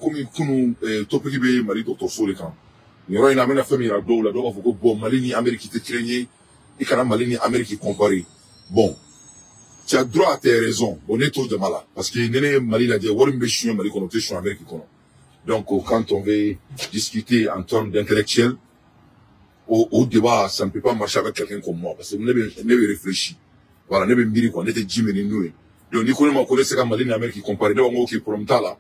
comme kunu topic be mali docteur so le kan yoro ina mena fami ra do la do ko bon mali ni Amérique te créé et kana mali ni Amérique comparé bon tu as droit à tes raisons on est tous de malade parce que nene mali la dia worim be chou mali kono te chou Amérique kono donc quand on veut discuter en termes d'intellectuel au débat ça ne peut pas marcher avec quelqu'un comme moi parce que ne réfléchir voilà ne be mbiri ko ne te jimeni noué donc ni kono ma ko se ka mali ni Amérique comparé donc OK pour mtala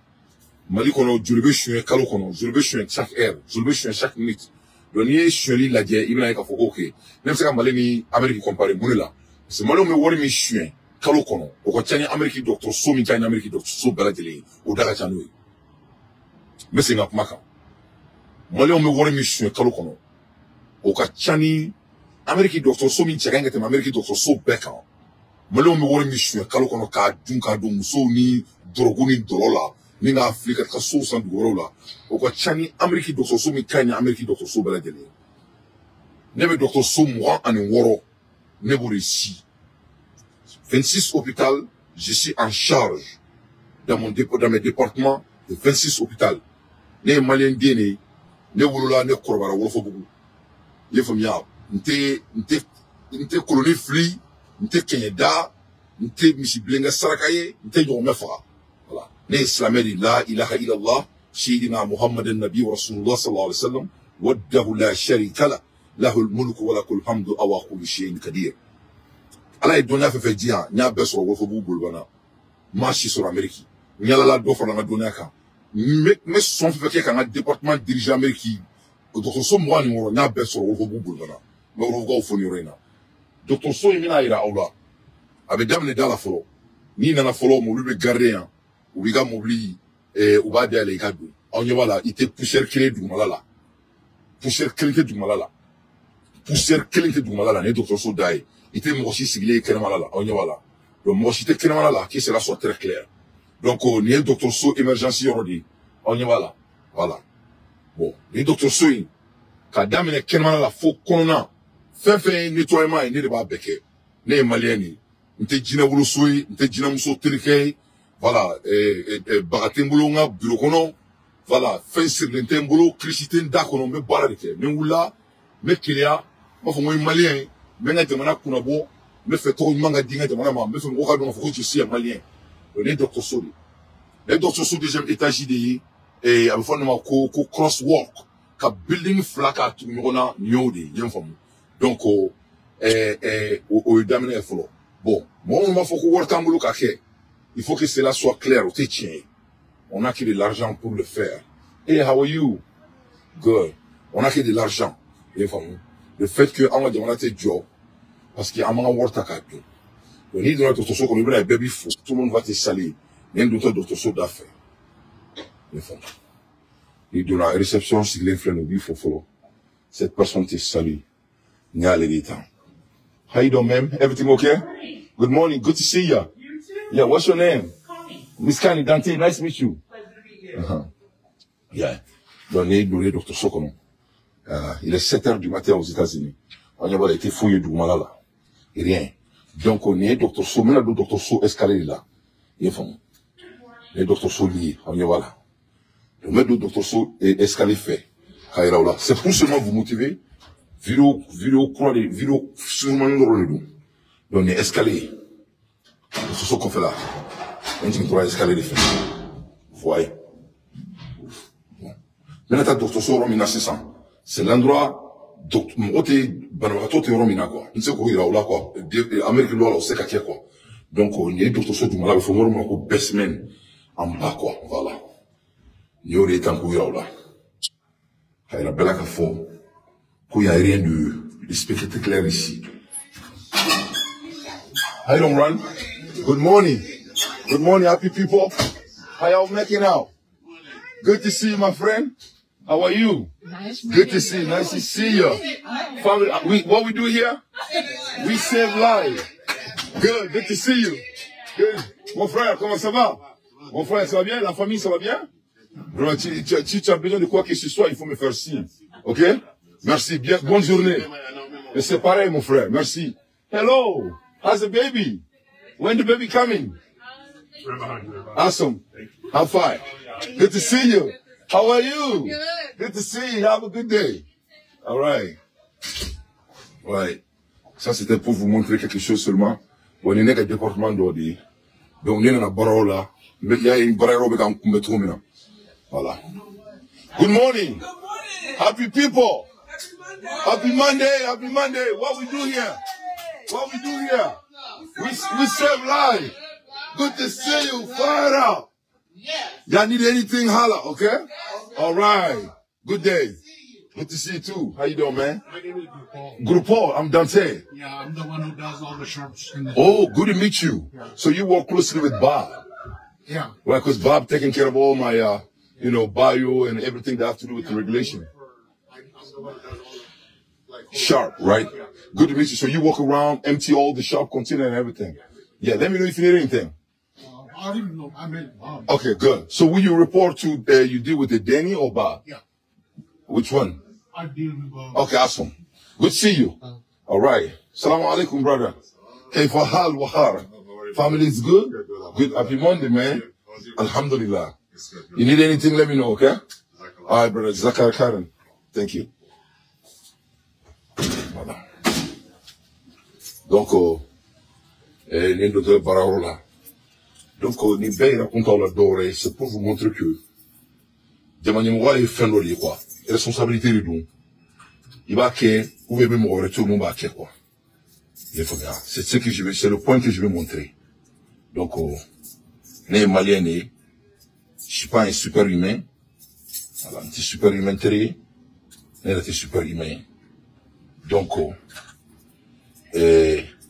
Mali kono jurbe chuen kalo kono jurbe chuen chaque heure jurbe chuen chaque minute donc ni chueli la dia ibna ka foko OK même ça Mali ni Amérique comparé munela c'est Mali me wori mi chuen kalo kono o ko tani Amérique docteur so mi tani Amérique docteur so bala tele o daga tanu mais c'est ngap maka Mali me wori mi chuen kalo kono o ka tani Amérique docteur so mi tchanga te Amérique docteur so beka Mali me wori mi chuen kalo kono ka dun so ni droguni dolola ni na Afrika ka so san dugoro la o ko chani Amérique docteur so mi kanya Amérique docteur so bala dele nebe docteur so moi en woro nebo ici 26 hôpitaux je suis en charge dans mes départements de 26 hôpitaux ne malien dene ne wolola ne korbara wolo fo bugu ye famia nte colonie fli nte kenyada nte misiblenga sarakaye nte do mefa voilà ne islamé la ilaha illallah sayyidina muhammadan nabiy wa rasulullah sallallahu alaihi wasallam wahdahu la sharika la lahu almulku wa lakul hamdu wa kullu shay'in qadir ala idona fe dia nya beso wo fo bugul bana marchi sur Amérique nyala la do fona dona ka me son fe ke kan département dirigeant Amérique docteur so mo ni wo nya beso wo fo bugul bana me wo go fo ni rena docteur so mina ira awla abe damne dala folo ni nana folo mo lube gardien ubiga mobli ubade ale kadu onye wala ite poussière clé du malala poussière clé du malala poussière clé du malala ne docteur so dai ite mochi sigle kene malala onye wala donc mochi te kene malala que cela soit très clair donc ni docteur so émergence yorodi onye wala voilà bon ni docteur so ka damne kene malala fo konna fait nettoyement ni de ba beke ne malieni nte jina wulu soyi nte jina muso trike voilà bagatembulo nga bureau kono voilà fin sur l'entembolo crisité ndakono me bara dike me wula me kilia ma fo moy malien me nga jamana kuna bo me fait trop manga dinga jamana ma me fo ngoka do fo ko ci malien le docteur Soli le docteur Soli deuxième étage de et am fo ma ko crosswalk ka building flaka tu ngona nyodi yem fam donc o damene folo bon moi ma fo ko wortambulo ka ke il faut que cela soit clair au tien. On a que de l'argent pour le faire. Hey, how are you? Good. On a que de l'argent. Le fait que on va demander job parce qu'il y a un work à faire. On dit dans notre social comme un baby fou. Tout le monde va te salir. Même d'autres social d'affaires. Et de la réception sur les fleurs nous faut cette personne te salue. N'y a les temps. How you doing, ma'am? Everything okay? Good morning. Good to see you. Yeah, what's your name? Miss Kani Dante, nice to meet you. Pleasure to meet you. Yeah. Donc, le docteur Sokono. Il est 7 heures du matin aux États-Unis. On a été fouillé du malala. Et rien. Donc, on est docteur So, maintenant le docteur So escalé là. Il est le docteur So lié. On y va là. Le maître du docteur So est escalé fait. C'est pour seulement vous motiver. Vidéo, sûrement nous. Donc, on est escalé. C'est ce qu'on fait là. On dit qu'on doit escalader les faits. Vous voyez. Maintenant, docteur So Romina 600. C'est l'endroit, docteur Romina quoi. On sait qu'on ira là quoi. Amérique là, on sait qu'à qui quoi. Donc, on y est docteur So du malade, il faut vraiment qu'on baisse même en bas quoi. Voilà. Il y a des temps qu'on ira là. Il y a belle affaire. Qu'il n'y a rien de spectacle clair ici. Hi, don't run. Good morning. Good morning, happy people. How y'all making out? Good to see you, my friend. How are you? Nice. Good to see you. Nice to see you. Family, what we do here? We save lives. Good. Good to see you. Good. Mon frère, comment ça va? Mon frère, ça va bien? La famille, ça va bien? Si tu as besoin de quoi que ce soit, il faut me faire signe. Ok? Merci. Bien. Bonne journée. Et c'est pareil, mon frère. Merci. Hello. How's the baby? When the baby coming? Awesome. How far? Good to see you. How are you? Good to see you. Have a good day. All right. Ouais. Ça, c'était pour vous montrer quelque chose seulement. On est dans le département d'Odi. Donc, on est dans la barola. Mais il y a une barola qui est en train de. Voilà. Good morning. Happy people. Happy Monday. Happy Monday. What we do here? What we do here? We serve live. Good to see you. Fire up. Y'all need anything, holla, okay? All right. Good day. Good to see you too. How you doing, man? My name is Gurupal. Gurupal, I'm Dante. Yeah, I'm the one who does all the sharps. Oh, good to meet you. Yeah. So you work closely with Bob. Yeah. Well, because Bob taking care of all my, bio and everything that have to do with the regulation. I'm the one who does all the, Sharp, right? Yeah. Good to meet you. So you walk around, empty all the sharp container and everything. Yeah, let me know if you need anything. I don't even know. I mean, okay, good. So will you report to, you deal with the Danny or Bob? Yeah. Which one? I deal with Bob. Okay, awesome. Good to see you. All right. Assalamu alaikum, brother. Hey, Fahal Wahar. Family is good? Good. Happy Monday, man. Alhamdulillah. You need anything, let me know, okay? All right, brother. Zakar Karen. Thank you. Voilà. Donc, les docteurs Bararola. Donc, ni bɛɛ yɛrɛ kun t'aw la dɔwɛrɛ c'est pour vous montrer que jamanaɲɛmɔgɔya ye fɛn dɔ de ye quoi responsabilité de don i b'a kɛ ou bien i bɛ mɔgɔ wɛrɛ to mun b'a kɛ quoi i y'a faamuya c'est ce que je vais c'est le point que je vais montrer donc ne ye maliyɛn de ye je suis pas un super humain voilà n tɛ super humain teri ye ne yɛrɛ tɛ super humain ye donc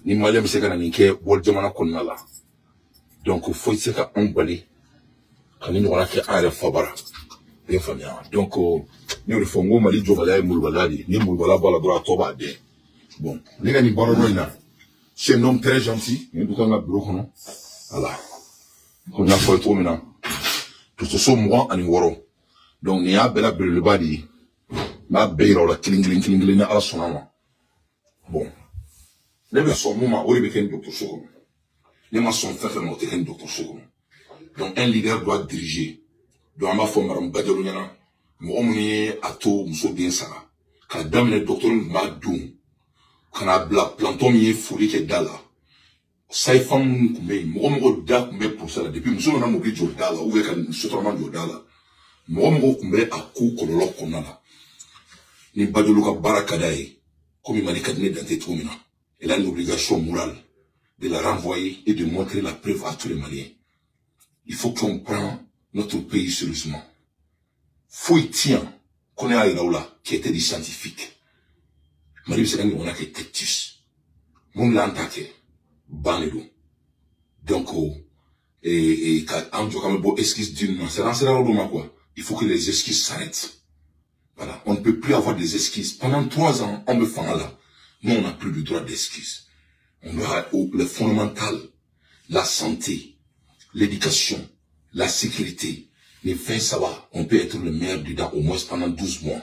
ni maliyɛn bɛ se ka na nin kɛ wali jamana kɔnɔna la. Donc, faut essayer qu'un balai, quand il n'y aura qu'un refabara, bien famille. Donc, nous le faisons, Mali, Jovala, Moulbaladi, ni Moulbala, Baladra, Toba, de. Bon, les gars, ni Baladra, c'est un homme très gentil, il nous a un bureau, non? Voilà. On a fait tout maintenant. Tout ce moi, en Iwaro. Donc, il y a bella le badi, ma béro, la cling, à son nom. Bon. Les gars, son moment, où il y a un docteur Sokom. Les gens sont faits monter un docteur Sokom. Donc, un leader doit diriger. Donc, on va faire un badaloniana. Moi, on est à tout, m'so bien ça. Quand dame le docteur m'a doum. Quand a bla planton m'y est fourré qui dala. Ça y femme m'y, moi, m'o da m'y pour ça. Depuis, m'so on a m'oublié de dala. Ou bien quand m'so traitement de dala. Moi, m'o m'y à coup kololo konana. Ni badaloka barakadaye. Comme il m'a dit qu'il n'est dans tes troumina. Il a une obligation morale de la renvoyer et de montrer la preuve à tous les Maliens. Il faut qu'on prenne notre pays sérieusement. Faut y tient qu'on est à Iraoula, qui était des scientifiques. Mali, c'est on a que tectus. Mon l'antaque, banedo. Donc, quand on joue comme beau esquisse d'une, c'est quoi. Il faut que les esquisses s'arrêtent. Voilà. On ne peut plus avoir des esquisses. Pendant 3 ans, on me fait là. Nous, on n'a plus le droit d'esquisse. On doit le fondamental, la santé, l'éducation, la sécurité. Les fins, ça va. On peut être le meilleur dedans au moins pendant 12 mois.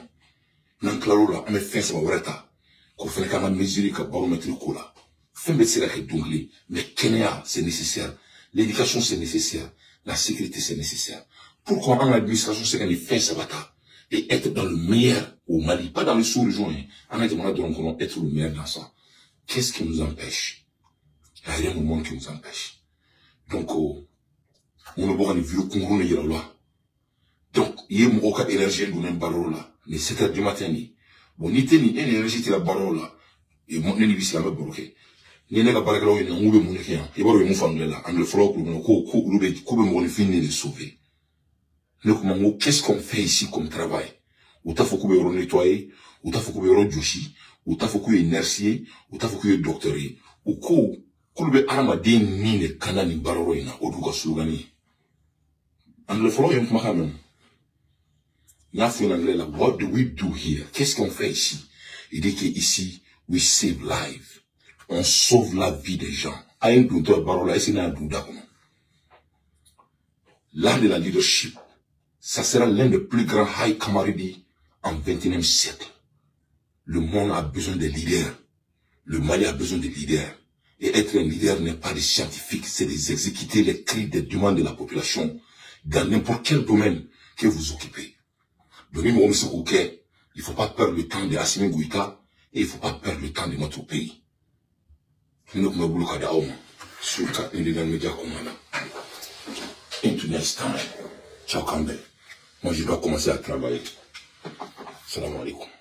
Dans claro là, on met fin, ça va vreta. Qu'on fait quand même mesurer que baromètre le coup là. Fin de c'est là que d'ongler. Mais Kenya, c'est nécessaire. L'éducation, c'est nécessaire. La sécurité, c'est nécessaire. Pourquoi en administration, c'est quand les fins, ça va et être dans le meilleur au Mali, pas dans le sous-région, en attendant être le meilleur dans ça. Qu'est-ce qui nous empêche? Il n'y a rien au monde qui nous empêche. Donc, on a besoin de vieux Congo là. Donc, il y a une énergie dans une barreau là. Mais 7h du matin, bon, ni une énergie qui la barreau là. Et mon ennemi, c'est la même bloqué. Ni n'est pas barreau là, il y a un oube mon équipe. Il y a un enfant là. On le fera pour nous, qu'on finisse de sauver. Donc, qu'est-ce qu'on fait ici comme travail? Ou t'as faut qu'on ait nettoyer, ou t'as faut qu'on ait joshi, ou t'as faut qu'on ait inertier, ou t'as faut qu'on ait doctoré, ou qu'on ait armadé ni ne kanani baroina, ou du gasulugani. En le front, il y a un mahamem. N'a fait en anglais là, what do we do here? Qu'est-ce qu'on fait ici? Il dit qu'ici, we save life. On sauve la vie des gens. À un douteur barola, c'est un douda. L'art de la leadership, ça sera l'un des plus grands high camarades en 21e siècle. Le monde a besoin de leaders. Le Mali a besoin de leaders. Et être un leader n'est pas des scientifiques, c'est d'exécuter les cris des demandes de la population. dans n'importe quel domaine que vous occupez. Donc, il ne faut pas perdre le temps de Assimi Goïta et il ne faut pas perdre le temps de notre pays. Nous sommes tous les médias. Into next time. Ciao, Campbell. Moi, je dois commencer à travailler. Salam alaikum.